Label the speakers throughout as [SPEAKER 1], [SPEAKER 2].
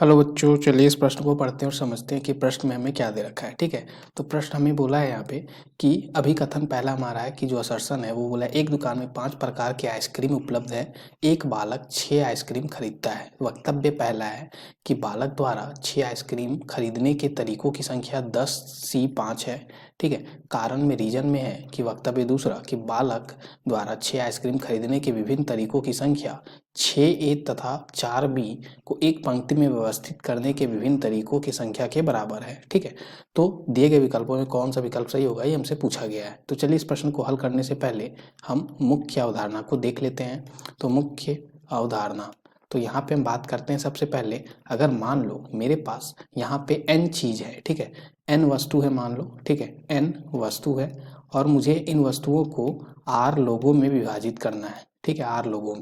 [SPEAKER 1] Hello बच्चों, चलिए इस प्रश्न को पढ़ते हैं और समझते हैं कि प्रश्न में हमें क्या दे रखा है। ठीक है, तो प्रश्न हमें बोला है यहाँ पे कि अभिकथन पहला हमारा है कि जो असर्शन है वो बोला है, एक दुकान में 5 प्रकार की आइसक्रीम उपलब्ध है, एक बालक 6 आइसक्रीम खरीदता है। वक्तव्य पहला है कि बालक द्वारा 6 आइसक्रीम खरीदने के तरीकों की संख्या 10C5 है। ठीक है, कारण में रीजन में है कि वक्तव्य दूसरा कि बालक द्वारा 6 आइसक्रीम खरीदने के विभिन्न तरीकों की संख्या 6A तथा 4B को एक पंक्ति में व्यवस्थित करने के विभिन्न तरीकों की संख्या के बराबर है। ठीक है, तो दिए गए विकल्पों में कौन सा विकल्प सही होगा ये हमसे पूछा गया है। तो चलिए इस प्रश्न को हल करने से पहले हम मुख्य अवधारणा को देख लेते हैं। तो मुख्य अवधारणा, तो यहाँ पे हम बात करते हैं सबसे पहले, अगर मान लो मेरे पास यहाँ पे n चीज़ है। ठीक है, n वस्तु है मान लो। ठीक है, n वस्तु है और मुझे इन वस्तुओं को r लोगों में विभाजित करना है। ठीक है, r लोगों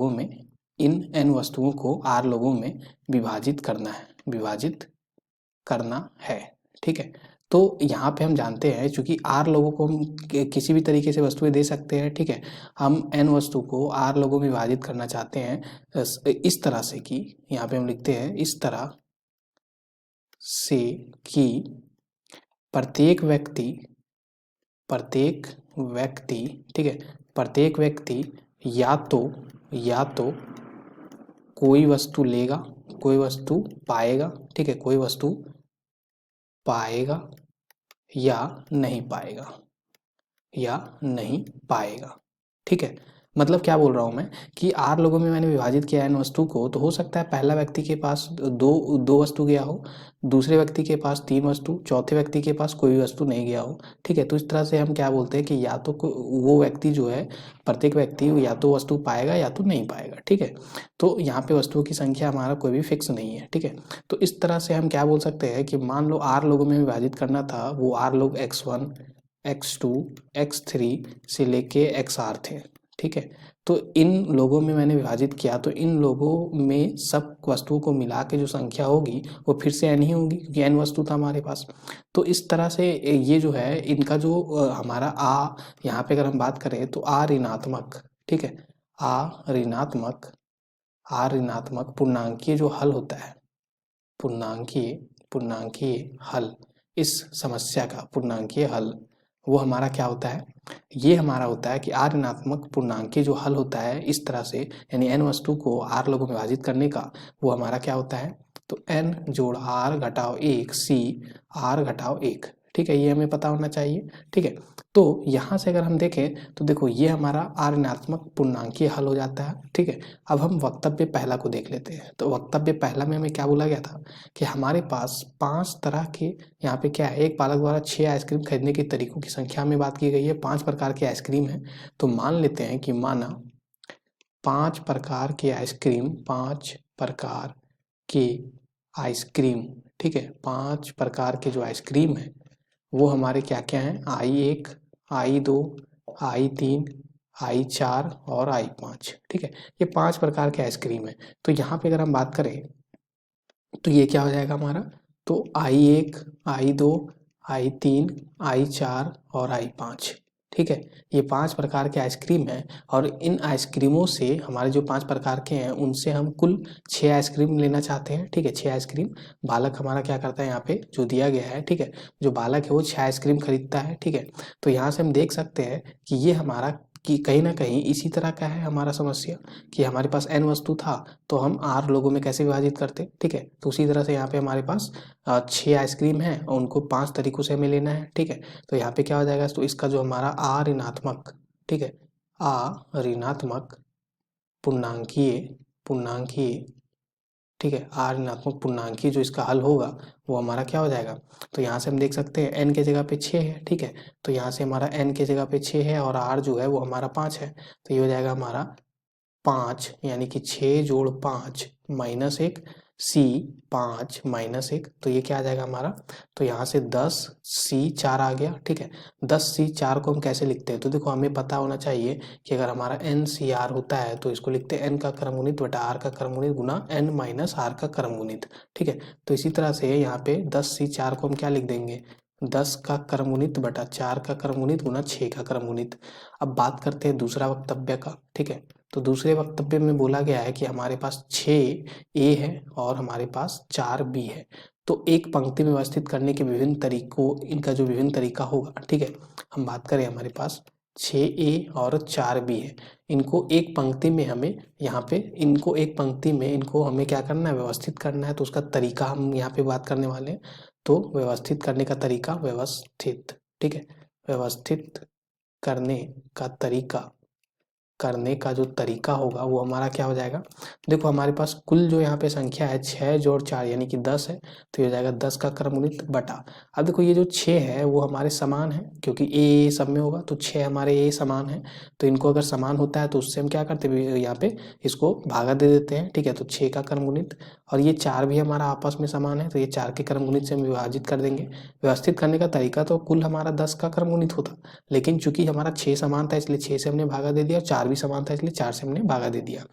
[SPEAKER 1] में इन n वस्तुओं को r लोगों में विभाजित करना है। ठीक है, तो यहाँ पे हम जानते हैं चूंकि r लोगों को हम किसी भी तरीके से वस्तुएं दे सकते हैं। ठीक है, हम n वस्तु को r लोगों में विभाजित करना चाहते हैं इस तरह से कि यहाँ पे हम लिखते हैं इस तरह से कि प्रत्येक व्यक्ति ठीक है, प्रत्येक व्यक्ति या तो कोई वस्तु लेगा, कोई वस्तु पाएगा। ठीक है, कोई वस्तु पाएगा या नहीं पाएगा। ठीक है, मतलब क्या बोल रहा हूँ मैं कि r लोगों में मैंने विभाजित किया है n वस्तु को, तो हो सकता है पहला व्यक्ति के पास दो वस्तु गया हो, दूसरे व्यक्ति के पास 3 वस्तु, चौथे व्यक्ति के पास कोई भी वस्तु नहीं गया हो। ठीक है, तो इस तरह से हम क्या बोलते हैं कि या तो वो व्यक्ति जो है, प्रत्येक व्यक्ति या तो वस्तु पाएगा या तो नहीं पाएगा। ठीक है, तो यहाँ पे वस्तुओं की संख्या हमारा कोई भी फिक्स नहीं है। ठीक है, तो इस तरह से हम क्या बोल सकते हैं कि मान लो r लोगों में विभाजित करना था, वो r लोग x1 x2 x3 से लेके xr थे। ठीक है, तो इन लोगों में मैंने विभाजित किया, तो इन लोगों में सब वस्तुओं को मिला के जो संख्या होगी वो फिर से n ही होगी क्योंकि n वस्तु था हमारे पास। तो इस तरह से ये जो है इनका जो हमारा यहाँ पे अगर हम बात करें तो ऋणात्मक, ठीक है, ऋणात्मक पूर्णांकीय जो हल होता है, पूर्णांकीय हल, इस समस्या का पूर्णांकीय हल वो हमारा क्या होता है, ये हमारा होता है कि ऋणात्मक पूर्णांकीय जो हल होता है इस तरह से, यानी n वस्तु को r लोगों में विभाजित करने का, वो हमारा क्या होता है, तो n जोड़ r घटाव 1 c r घटाव 1। ठीक है, ये हमें पता होना चाहिए। ठीक है, तो यहाँ से अगर हम देखें तो देखो ये हमारा ऋणात्मक पूर्णांकीय हल हो जाता है। ठीक है, अब हम वक्तव्य पहला को देख लेते हैं। तो वक्तव्य पहला में हमें क्या बोला गया था कि हमारे पास 5 तरह के, यहाँ पे क्या है, एक बालक द्वारा 6 आइसक्रीम खरीदने के तरीकों की संख्या में बात की गई है, 5 प्रकार की आइसक्रीम है। तो मान लेते हैं कि माना 5 प्रकार के आइसक्रीम, ठीक है, 5 प्रकार के जो आइसक्रीम है वो हमारे क्या क्या हैं, I1 I2 I3 I4 और I5। ठीक है, ये 5 प्रकार के आइसक्रीम है। तो यहाँ पे अगर हम बात करें तो ये क्या हो जाएगा हमारा, तो I1 I2 I3 I4 और I5। ठीक है, ये 5 प्रकार के आइसक्रीम हैं और इन आइसक्रीमों से हमारे जो 5 प्रकार के हैं उनसे हम कुल 6 आइसक्रीम लेना चाहते हैं। ठीक है, 6 आइसक्रीम बालक हमारा क्या करता है, यहाँ पे जो दिया गया है, ठीक है, जो बालक है वो 6 आइसक्रीम खरीदता है। ठीक है, तो यहाँ से हम देख सकते हैं कि ये हमारा कि कहीं ना कहीं इसी तरह का है हमारा समस्या कि हमारे पास n वस्तु था तो हम r लोगों में कैसे विभाजित करते। ठीक है, तो उसी तरह से यहाँ पे हमारे पास 6 आइसक्रीम है और उनको 5 तरीकों से हमें लेना है। ठीक है, तो यहाँ पे क्या हो जाएगा, तो इसका जो हमारा ऋणात्मक, ठीक है, ऋणात्मक पूर्णांकीय, ठीक है, ऋणात्मक पूर्णांकीय जो इसका हल होगा वो हमारा क्या हो जाएगा, तो यहाँ से हम देख सकते हैं n के जगह पे 6 है। ठीक है, तो यहाँ से हमारा n के जगह पे 6 है और r जो है वो हमारा 5 है। तो ये हो जाएगा हमारा 5, यानी कि 6 जोड़ 5 माइनस 1 C 5 माइनस 1, तो ये क्या आ जाएगा हमारा, तो यहाँ से 10C4 आ गया। ठीक है, 10C4 को हम कैसे लिखते हैं, तो देखो हमें पता होना चाहिए कि अगर हमारा NCR होता है तो इसको लिखते हैं n का क्रमगुणित बटा r का क्रमगुणित गुना n माइनस r का क्रमगुणित। ठीक है, तो इसी तरह से यहाँ पे 10C4 को हम क्या लिख देंगे, 10 का क्रमगुणित बटा 4 का क्रमगुणित गुना 6 का क्रमगुणित। अब बात करते हैं दूसरा वक्तव्य का, ठीक है। तो दूसरे वक्तव्य में बोला गया है कि हमारे पास 6a है और हमारे पास 4b है। तो एक पंक्ति में व्यवस्थित करने के विभिन्न तरीकों, इनका जो विभिन्न तरीका होगा, ठीक है। हम बात करें, हमारे पास 6a और 4b है। इनको एक पंक्ति में हमें यहाँ पे इनको एक पंक्ति में इनको हमें क्या करना है, व्यवस्थित करना है। तो उसका तरीका हम यहाँ पे बात करने वाले हैं। तो व्यवस्थित करने का तरीका, व्यवस्थित, ठीक है, व्यवस्थित करने का तरीका, करने का जो तरीका होगा वो हमारा क्या हो जाएगा। देखो हमारे पास कुल जो यहाँ पे संख्या है 6 जोड़ 4 यानी कि 10 है। तो ये हो जाएगा 10 का क्रमगुणित बटा, अब देखो ये जो 6 है वो हमारे समान है, क्योंकि ए सब में होगा, तो 6 हमारे ए समान है। तो इनको अगर समान होता है तो उससे हम क्या करते हैं, यहाँ पे इसको भागा दे देते हैं, ठीक है। तो 6 का क्रमगुणित, और ये 4 भी हमारा आपस में समान है, तो ये 4 के क्रमगुणित से हम विभाजित कर देंगे। व्यवस्थित करने का तरीका तो कुल हमारा 10 का क्रमगुणित होता, लेकिन चूंकि हमारा 6 समान था इसलिए 6 से हमने भागा दे दिया, और 4 भी समान था इसलिए 4 से हमने भागा दे दिया।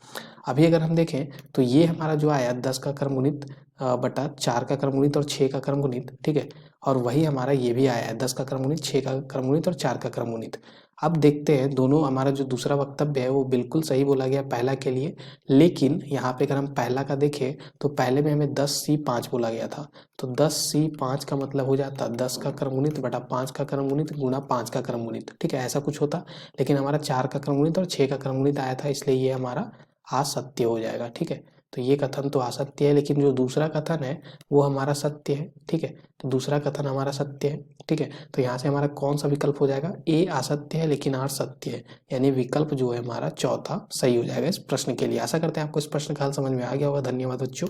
[SPEAKER 1] अभी अगर हम देखें तो ये हमारा जो आया 10 का क्रमगुणित बटा 4 का क्रमगुणित और 6 का क्रमगुणित, ठीक है। और वही हमारा ये भी आया है 10 का क्रमगुणित, 6 का क्रमगुणित और 4 का क्रमगुणित। अब देखते हैं, दोनों हमारा जो दूसरा वक्तव्य है वो बिल्कुल सही बोला गया पहला के लिए, लेकिन यहाँ पे अगर हम पहला का देखें तो पहले में हमें 10c5 बोला गया था। तो 10c5 का मतलब हो जाता 10 का क्रमगुणित बटा 5 का क्रमगुणित गुणा 5 का क्रमगुणित, ठीक है, ऐसा कुछ होता। लेकिन हमारा 4 का क्रमगुणित और 6 का क्रमगुणित आया था, इसलिए ये हमारा असत्य हो जाएगा, ठीक है। तो ये कथन तो असत्य है, लेकिन जो दूसरा कथन है वो हमारा सत्य है, ठीक है। तो दूसरा कथन हमारा सत्य है, ठीक है। तो यहाँ से हमारा कौन सा विकल्प हो जाएगा, ए असत्य है लेकिन आर सत्य है, यानी विकल्प जो है हमारा चौथा सही हो जाएगा इस प्रश्न के लिए। आशा करते हैं आपको इस प्रश्न का हल समझ में आ गया होगा। धन्यवाद बच्चों।